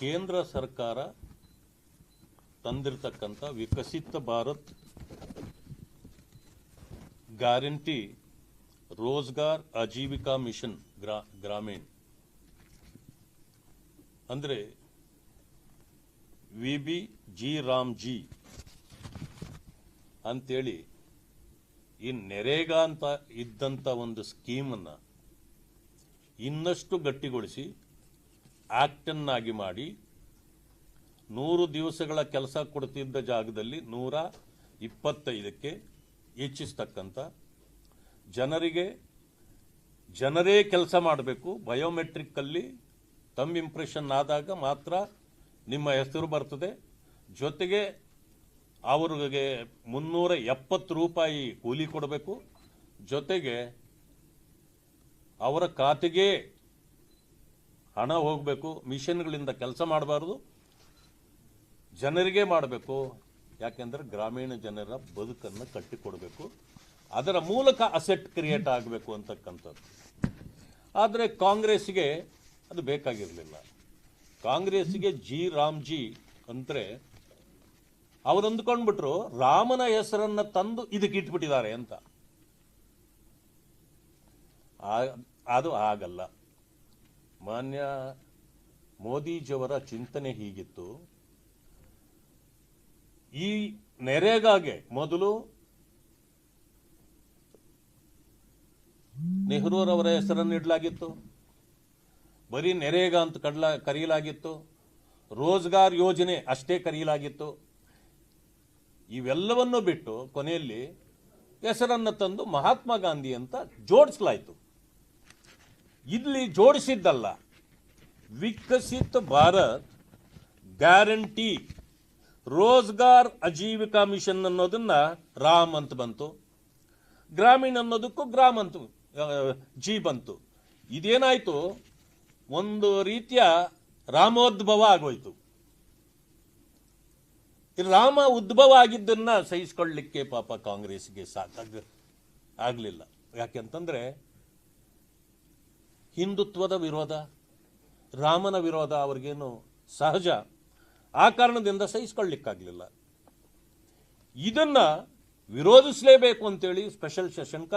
ಕೇಂದ್ರ ಸರ್ಕಾರ ತಂದಿರತಕ್ಕಂಥ ವಿಕಸಿತ Bharat guarantee Rozgar Aajeevika mission Gramin ಅಂದರೆ VBG ರಾಮ್ಜಿ ಅಂತೇಳಿ ಈ ನೆರೇಗಾ ಅಂತ ಇದ್ದಂಥ ಒಂದು ಸ್ಕೀಮನ್ನು ಇನ್ನಷ್ಟು ಗಟ್ಟಿಗೊಳಿಸಿ ಆಕ್ಟನ್ನಾಗಿ ಮಾಡಿ 100 ದಿವಸಗಳ ಕೆಲಸ ಕೊಡ್ತಿದ್ದ ಜಾಗದಲ್ಲಿ 125ಕ್ಕೆ ಹೆಚ್ಚಿಸ್ತಕ್ಕಂಥ ಜನರೇ ಕೆಲಸ ಮಾಡಬೇಕು. ಬಯೋಮೆಟ್ರಿಕ್ಕಲ್ಲಿ ತಮ್ಮ ಇಂಪ್ರೆಷನ್ ಆದಾಗ ಮಾತ್ರ ನಿಮ್ಮ ಹೆಸರು ಬರ್ತದೆ. ಜೊತೆಗೆ ಅವರಿಗೆ 370 ರೂಪಾಯಿ ಕೂಲಿ ಕೊಡಬೇಕು. ಜೊತೆಗೆ ಅವರ ಖಾತೆಗೆ ಹಣ ಹೋಗಬೇಕು. ಮಿಷನ್ಗಳಿಂದ ಕೆಲಸ ಮಾಡಬಾರ್ದು, ಜನರಿಗೆ ಮಾಡಬೇಕು. ಯಾಕೆಂದರೆ ಗ್ರಾಮೀಣ ಜನರ ಬದುಕನ್ನು ಕಟ್ಟಿಕೊಡಬೇಕು, ಅದರ ಮೂಲಕ ಅಸೆಟ್ ಕ್ರಿಯೇಟ್ ಆಗಬೇಕು ಅಂತಕ್ಕಂಥದ್ದು. ಆದರೆ ಕಾಂಗ್ರೆಸ್ಗೆ ಅದು ಬೇಕಾಗಿರಲಿಲ್ಲ. ಕಾಂಗ್ರೆಸ್ಗೆ ರಾಮ್ಜಿ ಅಂದರೆ ಅವರು ಅಂದ್ಕೊಂಡ್ಬಿಟ್ರು ರಾಮನ ಹೆಸರನ್ನು ತಂದು ಇದಕ್ಕೆ ಇಟ್ಬಿಟ್ಟಿದ್ದಾರೆ ಅಂತ. ಅದು ಆಗಲ್ಲ. ಮಾನ್ಯ ಮೋದಿಜಿಯವರ ಚಿಂತನೆ ಹೀಗಿತ್ತು. ಈ ನೆರೆಗಾಗೆ ಮೊದಲು ನೆಹರೂರವರ ಹೆಸರನ್ನು ಇಡಲಾಗಿತ್ತು, ಬರೀ ನೆರೇಗಾ ಅಂತ ಕರೆಯಲಾಗಿತ್ತು. ರೋಜ್ಗಾರ್ ಯೋಜನೆ ಅಷ್ಟೇ ಕರೆಯಲಾಗಿತ್ತು. ಇವೆಲ್ಲವನ್ನು ಬಿಟ್ಟು ಕೊನೆಯಲ್ಲಿ ಹೆಸರನ್ನು ತಂದು ಮಹಾತ್ಮ ಗಾಂಧಿ ಅಂತ ಜೋಡಿಸಲಾಯಿತು. ಇಲ್ಲಿ ಜೋಡಿಸಿದ್ದಲ್ಲ, ವಿಕಸಿತ ಭಾರತ್ ಗ್ಯಾರಂಟಿ ರೋಜ್ಗಾರ್ ಆಜೀವಿಕಾ ಮಿಷನ್ ಅನ್ನೋದನ್ನ ರಾಮ್ ಅಂತ ಬಂತು, ಗ್ರಾಮೀಣ ಅನ್ನೋದಕ್ಕೂ ಗ್ರಾಮ್ ಅಂತ ಜಿ ಬಂತು. ಇದೇನಾಯ್ತು, ಒಂದು ರೀತಿಯ ರಾಮೋದ್ಭವ ಆಗೋಯ್ತು. ರಾಮ ಉದ್ಭವ ಆಗಿದ್ದನ್ನ ಸಹಿಸಿಕೊಳ್ಳಲಿಕ್ಕೆ ಪಾಪ ಕಾಂಗ್ರೆಸ್ಗೆ ಆಗಲಿಲ್ಲ. ಯಾಕೆಂತಂದ್ರೆ ಹಿಂದುತ್ವದ ವಿರೋಧ, ರಾಮನ ವಿರೋಧ ಅವ್ರಿಗೇನು ಸಹಜ. ಆ ಕಾರಣದಿಂದ ಸಹಿಸಿಕೊಳ್ಳಲಿಕ್ಕಾಗಲಿಲ್ಲ. ಇದನ್ನ ವಿರೋಧಿಸಲೇಬೇಕು ಅಂತೇಳಿ ಸ್ಪೆಷಲ್ ಸೆಷನ್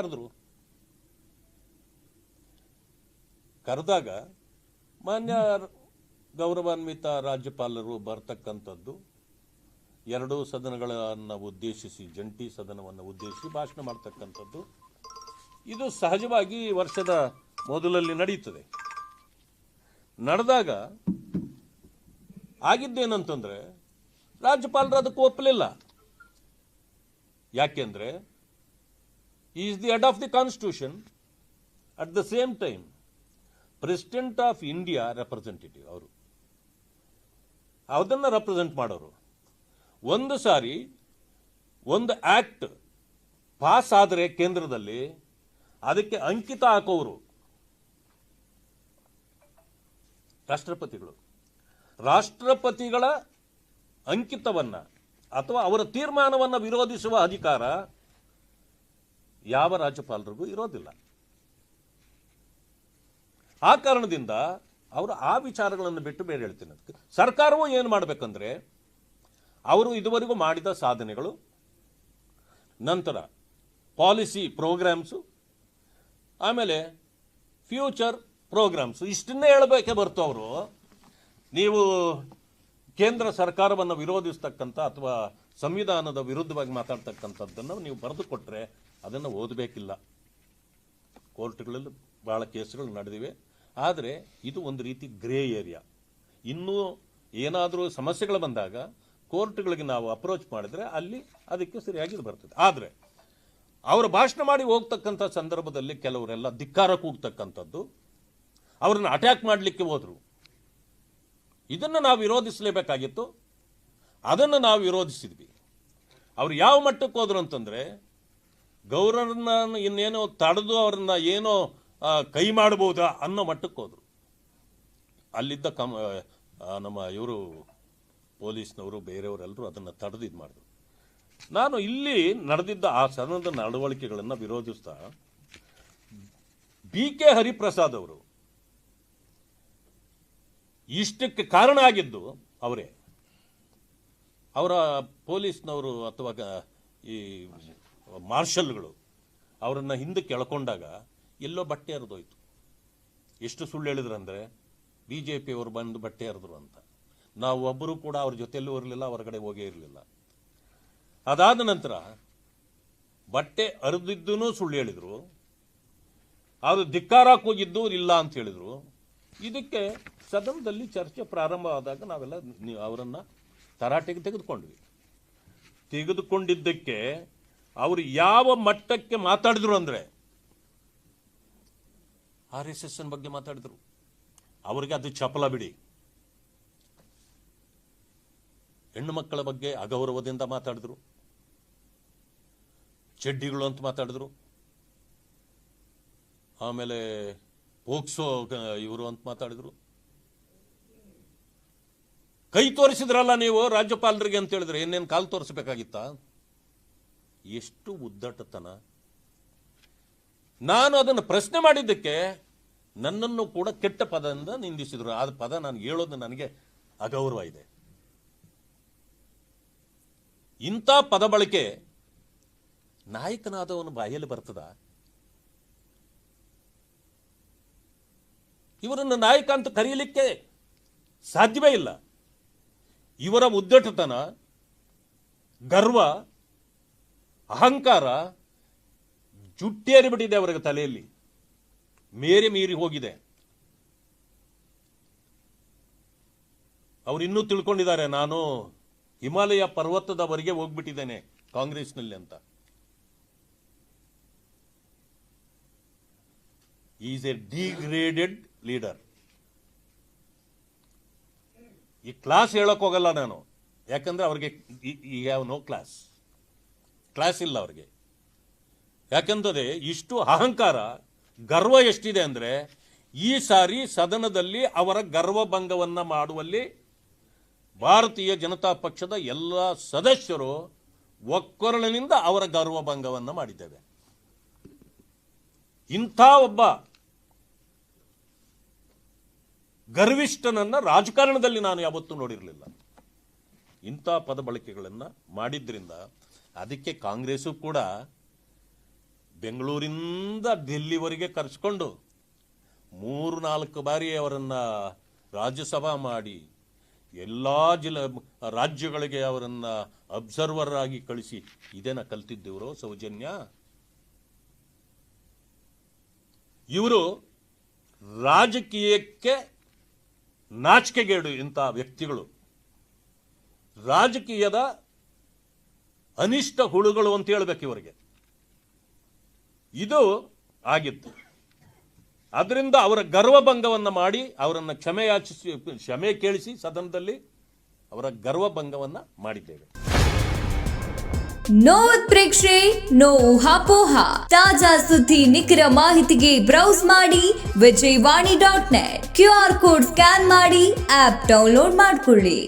ಕರೆದಾಗ ಮಾನ್ಯ ಗೌರವಾನ್ವಿತ ರಾಜ್ಯಪಾಲರು ಬರ್ತಕ್ಕಂಥದ್ದು, ಎರಡೂ ಸದನಗಳನ್ನು ಉದ್ದೇಶಿಸಿ, ಜಂಟಿ ಸದನವನ್ನು ಉದ್ದೇಶಿಸಿ ಭಾಷಣ ಮಾಡ್ತಕ್ಕಂಥದ್ದು ಇದು ಸಹಜವಾಗಿ ವರ್ಷದ ಮೊದಲಲ್ಲಿ ನಡೀತದೆ. ನಡೆದಾಗ ಆಗಿದ್ದೇನಂತಂದ್ರೆ ರಾಜ್ಯಪಾಲರು ಅದಕ್ಕೆ ಒಪ್ಪಲಿಲ್ಲ. ಯಾಕೆಂದ್ರೆ is the head of the constitution, at the same time president of India representative. ಅವರು ಅದನ್ನು ರೆಪ್ರೆಸೆಂಟ್ ಮಾಡೋರು. ಒಂದು ಸಾರಿ ಒಂದು ಆಕ್ಟ್ ಪಾಸ್ ಆದರೆ ಕೇಂದ್ರದಲ್ಲಿ ಅದಕ್ಕೆ ಅಂಕಿತ ಹಾಕೋರು ರಾಷ್ಟ್ರಪತಿಗಳು. ರಾಷ್ಟ್ರಪತಿಗಳ ಅಂಕಿತವನ್ನ ಅಥವಾ ಅವರ ತೀರ್ಮಾನವನ್ನು ವಿರೋಧಿಸುವ ಅಧಿಕಾರ ಯಾವ ರಾಜ್ಯಪಾಲರಿಗೂ ಇರೋದಿಲ್ಲ. ಆ ಕಾರಣದಿಂದ ಅವರು ಆ ವಿಚಾರಗಳನ್ನು ಬಿಟ್ಟು ಬೇರೆ ಹೇಳ್ತೀನಿ. ಸರ್ಕಾರವೂ ಏನು ಮಾಡಬೇಕಂದ್ರೆ ಅವರು ಇದುವರೆಗೂ ಮಾಡಿದ ಸಾಧನೆಗಳು, ನಂತರ ಪಾಲಿಸಿ ಪ್ರೋಗ್ರಾಮ್ಸು, ಆಮೇಲೆ ಫ್ಯೂಚರ್ ಪ್ರೋಗ್ರಾಮ್ಸು, ಇಷ್ಟನ್ನೇ ಹೇಳಬೇಕೆ ಹೊರತು ಅವರು ನೀವು ಕೇಂದ್ರ ಸರ್ಕಾರವನ್ನು ವಿರೋಧಿಸ್ತಕ್ಕಂಥ ಅಥವಾ ಸಂವಿಧಾನದ ವಿರುದ್ಧವಾಗಿ ಮಾತಾಡ್ತಕ್ಕಂಥದ್ದನ್ನು ನೀವು ಬರೆದು ಕೊಟ್ಟರೆ ಅದನ್ನು ಓದಬೇಕಿಲ್ಲ. ಕೋರ್ಟ್ಗಳಲ್ಲಿ ಭಾಳ ಕೇಸುಗಳು ನಡೆದಿವೆ. ಆದರೆ ಇದು ಒಂದು ರೀತಿ ಗ್ರೇ ಏರಿಯಾ. ಇನ್ನೂ ಏನಾದರೂ ಸಮಸ್ಯೆಗಳು ಬಂದಾಗ ಕೋರ್ಟ್ಗಳಿಗೆ ನಾವು ಅಪ್ರೋಚ್ ಮಾಡಿದ್ರೆ ಅಲ್ಲಿ ಅದಕ್ಕೆ ಸರಿಯಾಗಿ ಬರ್ತದೆ. ಆದರೆ ಅವರು ಭಾಷಣ ಮಾಡಿ ಹೋಗ್ತಕ್ಕಂಥ ಸಂದರ್ಭದಲ್ಲಿ ಕೆಲವರೆಲ್ಲ ಧಿಕ್ಕಾರ ಕೂಗ್ತಕ್ಕಂಥದ್ದು, ಅವ್ರನ್ನ ಅಟ್ಯಾಕ್ ಮಾಡಲಿಕ್ಕೆ ಹೋದ್ರು. ಇದನ್ನು ನಾವು ವಿರೋಧಿಸಲೇಬೇಕಾಗಿತ್ತು. ಅದನ್ನು ನಾವು ವಿರೋಧಿಸಿದ್ವಿ. ಅವ್ರು ಯಾವ ಮಟ್ಟಕ್ಕೆ ಹೋದ್ರು ಅಂತಂದ್ರೆ ಗೌರವರನ್ನ ಇನ್ನೇನೋ ತಡೆದು ಅವ್ರನ್ನ ಏನೋ ಕೈ ಮಾಡಬಹುದಾ ಅನ್ನೋ ಮಟ್ಟಕ್ಕೆ ಹೋದ್ರು. ಅಲ್ಲಿದ್ದ ನಮ್ಮ ಇವರು ಪೊಲೀಸ್ನವರು ಬೇರೆಯವರೆಲ್ಲರೂ ಅದನ್ನು ತಡೆದು ಇದು ಮಾಡಿದ್ರು. ನಾನು ಇಲ್ಲಿ ನಡೆದಿದ್ದ ಆ ಸದನದ ನಡವಳಿಕೆಗಳನ್ನು ವಿರೋಧಿಸ್ತಾ BK ಹರಿಪ್ರಸಾದ್ ಅವರು ಇಷ್ಟಕ್ಕೆ ಕಾರಣ ಆಗಿದ್ದು ಅವರೇ. ಅವರ ಪೊಲೀಸ್ನವರು ಅಥವಾ ಈ ಮಾರ್ಷಲ್ಗಳು ಅವರನ್ನು ಹಿಂದಕ್ಕೆ ಎಳ್ಕೊಂಡಾಗ ಎಲ್ಲೋ ಬಟ್ಟೆ ಹರಿದೋಯ್ತು. ಎಷ್ಟು ಸುಳ್ಳು ಹೇಳಿದ್ರು ಅಂದರೆ BJP ಅವರು ಬಂದು ಬಟ್ಟೆ ಹರಿದ್ರು ಅಂತ. ನಾವು ಒಬ್ಬರು ಕೂಡ ಅವ್ರ ಜೊತೆಯಲ್ಲೂ ಇರಲಿಲ್ಲ, ಹೊರಗಡೆ ಹೋಗೇ ಇರಲಿಲ್ಲ. ಅದಾದ ನಂತರ ಬಟ್ಟೆ ಹರಿದಿದ್ದೂ ಸುಳ್ಳು ಹೇಳಿದರು, ಅವರು ಧಿಕ್ಕಾರಕ್ಕೆ ಹೋಗಿದ್ದು ಇಲ್ಲ ಅಂತ ಹೇಳಿದರು. ಇದಕ್ಕೆ ಸದನದಲ್ಲಿ ಚರ್ಚೆ ಪ್ರಾರಂಭ ಆದಾಗ ನಾವೆಲ್ಲ ಅವರನ್ನು ತರಾಟೆಗೆ ತೆಗೆದುಕೊಂಡಿದ್ದಕ್ಕೆ ಅವರು ಯಾವ ಮಟ್ಟಕ್ಕೆ ಮಾತಾಡಿದ್ರು ಅಂದರೆ RSS ಬಗ್ಗೆ ಮಾತಾಡಿದ್ರು. ಅವರಿಗೆ ಅದು ಚಪಲ ಬಿಡಿ. ಹೆಣ್ಣು ಮಕ್ಕಳ ಬಗ್ಗೆ ಅಗೌರವದಿಂದ ಮಾತಾಡಿದ್ರು, ಚಡ್ಡಿಗಳು ಅಂತ ಮಾತಾಡಿದ್ರು, ಆಮೇಲೆ ಪೋಕ್ಸೋ ಇವರು ಅಂತ ಮಾತಾಡಿದ್ರು. ಕೈ ತೋರಿಸಿದ್ರಲ್ಲ ನೀವು ರಾಜ್ಯಪಾಲರಿಗೆ ಅಂತ ಹೇಳಿದ್ರೆ ಏನೇನು ಕಾಲು ತೋರಿಸಬೇಕಾಗಿತ್ತ? ಎಷ್ಟು ಉದ್ದಟತನ. ನಾನು ಅದನ್ನು ಪ್ರಶ್ನೆ ಮಾಡಿದ್ದಕ್ಕೆ ನನ್ನನ್ನು ಕೂಡ ಕೆಟ್ಟ ಪದದಿಂದ ನಿಂದಿಸಿದ್ರು. ಆ ಪದ ನಾನು ಹೇಳೋದು ನನಗೆ ಅಗೌರವ ಇದೆ. ಇಂಥ ಪದ ಬಳಕೆ ನಾಯಕನಾದವನು ಬಾಯಲ್ಲಿ ಬರ್ತದ? ಇವರನ್ನು ನಾಯಕ ಅಂತ ಕರೆಯಲಿಕ್ಕೆ ಸಾಧ್ಯವೇ ಇಲ್ಲ. ಇವರ ಉದ್ದಟತನ, ಗರ್ವ, ಅಹಂಕಾರ ಜುಟ್ಟೇರಿಬಿಟ್ಟಿದೆ ಅವರಿಗೆ ತಲೆಯಲ್ಲಿ, ಮೀರಿ ಹೋಗಿದೆ. ಅವರು ಇನ್ನೂ ತಿಳ್ಕೊಂಡಿದ್ದಾರೆ ನಾನು ಹಿಮಾಲಯ ಪರ್ವತದವರೆಗೆ ಹೋಗ್ಬಿಟ್ಟಿದ್ದೇನೆ ಕಾಂಗ್ರೆಸ್ನಲ್ಲಿ ಅಂತ. Is A degraded leader. ಈ ಕ್ಲಾಸ್ ಹೇಳಕ್ ಹೋಗಲ್ಲ ನಾನು, ಯಾಕಂದ್ರೆ ಅವ್ರಿಗೆ ಈ ಹ್ಯಾವ್ ನೋ ಕ್ಲಾಸ್ ಇಲ್ಲ ಅವ್ರಿಗೆ. ಯಾಕಂದರೆ ಇಷ್ಟು ಅಹಂಕಾರ, ಗರ್ವ ಎಷ್ಟಿದೆ ಅಂದರೆ ಈ ಸಾರಿ ಸದನದಲ್ಲಿ ಅವರ ಗರ್ವಭಂಗವನ್ನ ಮಾಡುವಲ್ಲಿ ಭಾರತೀಯ ಜನತಾ ಪಕ್ಷದ ಎಲ್ಲ ಸದಸ್ಯರು ಒಕ್ಕೊರಳಿನಿಂದ ಅವರ ಗರ್ವಭಂಗವನ್ನ ಮಾಡಿದ್ದೇವೆ. ಇಂಥ ಒಬ್ಬ ಗರ್ವಿಷ್ಠನನ್ನ ರಾಜಕಾರಣದಲ್ಲಿ ನಾನು ಯಾವತ್ತೂ ನೋಡಿರಲಿಲ್ಲ. ಇಂಥ ಪದ ಬಳಕೆಗಳನ್ನು ಮಾಡಿದ್ರಿಂದ ಅದಕ್ಕೆ ಕಾಂಗ್ರೆಸ್ಸು ಕೂಡ ಬೆಂಗಳೂರಿಂದ ಡೆಲ್ಲಿವರೆಗೆ ಕರೆಸ್ಕೊಂಡು 3-4 ಬಾರಿ ಅವರನ್ನು ರಾಜ್ಯಸಭಾ ಮಾಡಿ ಎಲ್ಲ ರಾಜ್ಯಗಳಿಗೆ ಅವರನ್ನು ಅಬ್ಸರ್ವರ್ ಆಗಿ ಕಳಿಸಿ ಇದೇನ ಕಲ್ತಿದ್ದೆವರು ಸೌಜನ್ಯ? ಇವರು ರಾಜಕೀಯಕ್ಕೆ ನಾಚಿಕೆಗೇಡು. ಇಂಥ ವ್ಯಕ್ತಿಗಳು ರಾಜಕೀಯದ ಅನಿಷ್ಟ ಹುಳುಗಳು ಅಂತ ಹೇಳ್ಬೇಕು ಇವರಿಗೆ. ಇದು ಆಗಿತ್ತು. ಅದರಿಂದ ಅವರ ಗರ್ವಭಂಗವನ್ನು ಮಾಡಿ ಅವರನ್ನು ಕ್ಷಮೆ ಕೇಳಿಸಿ ಸದನದಲ್ಲಿ ಅವರ ಗರ್ವಭಂಗವನ್ನ ಮಾಡಿದ್ದೇವೆ. ನೋ ಉತ್ಪ್ರೇಕ್ಷೆ, ನೋ ಊಹಾಪೋಹ. ತಾಜಾ ಸುದ್ದಿ, ನಿಖರ ಮಾಹಿತಿಗೆ ಬ್ರೌಸ್ ಮಾಡಿ ವಿಜಯವಾಣಿ.net. QR ಕೋಡ್ ಸ್ಕ್ಯಾನ್ ಮಾಡಿ ಆಪ್ ಡೌನ್ಲೋಡ್ ಮಾಡಿಕೊಳ್ಳಿ.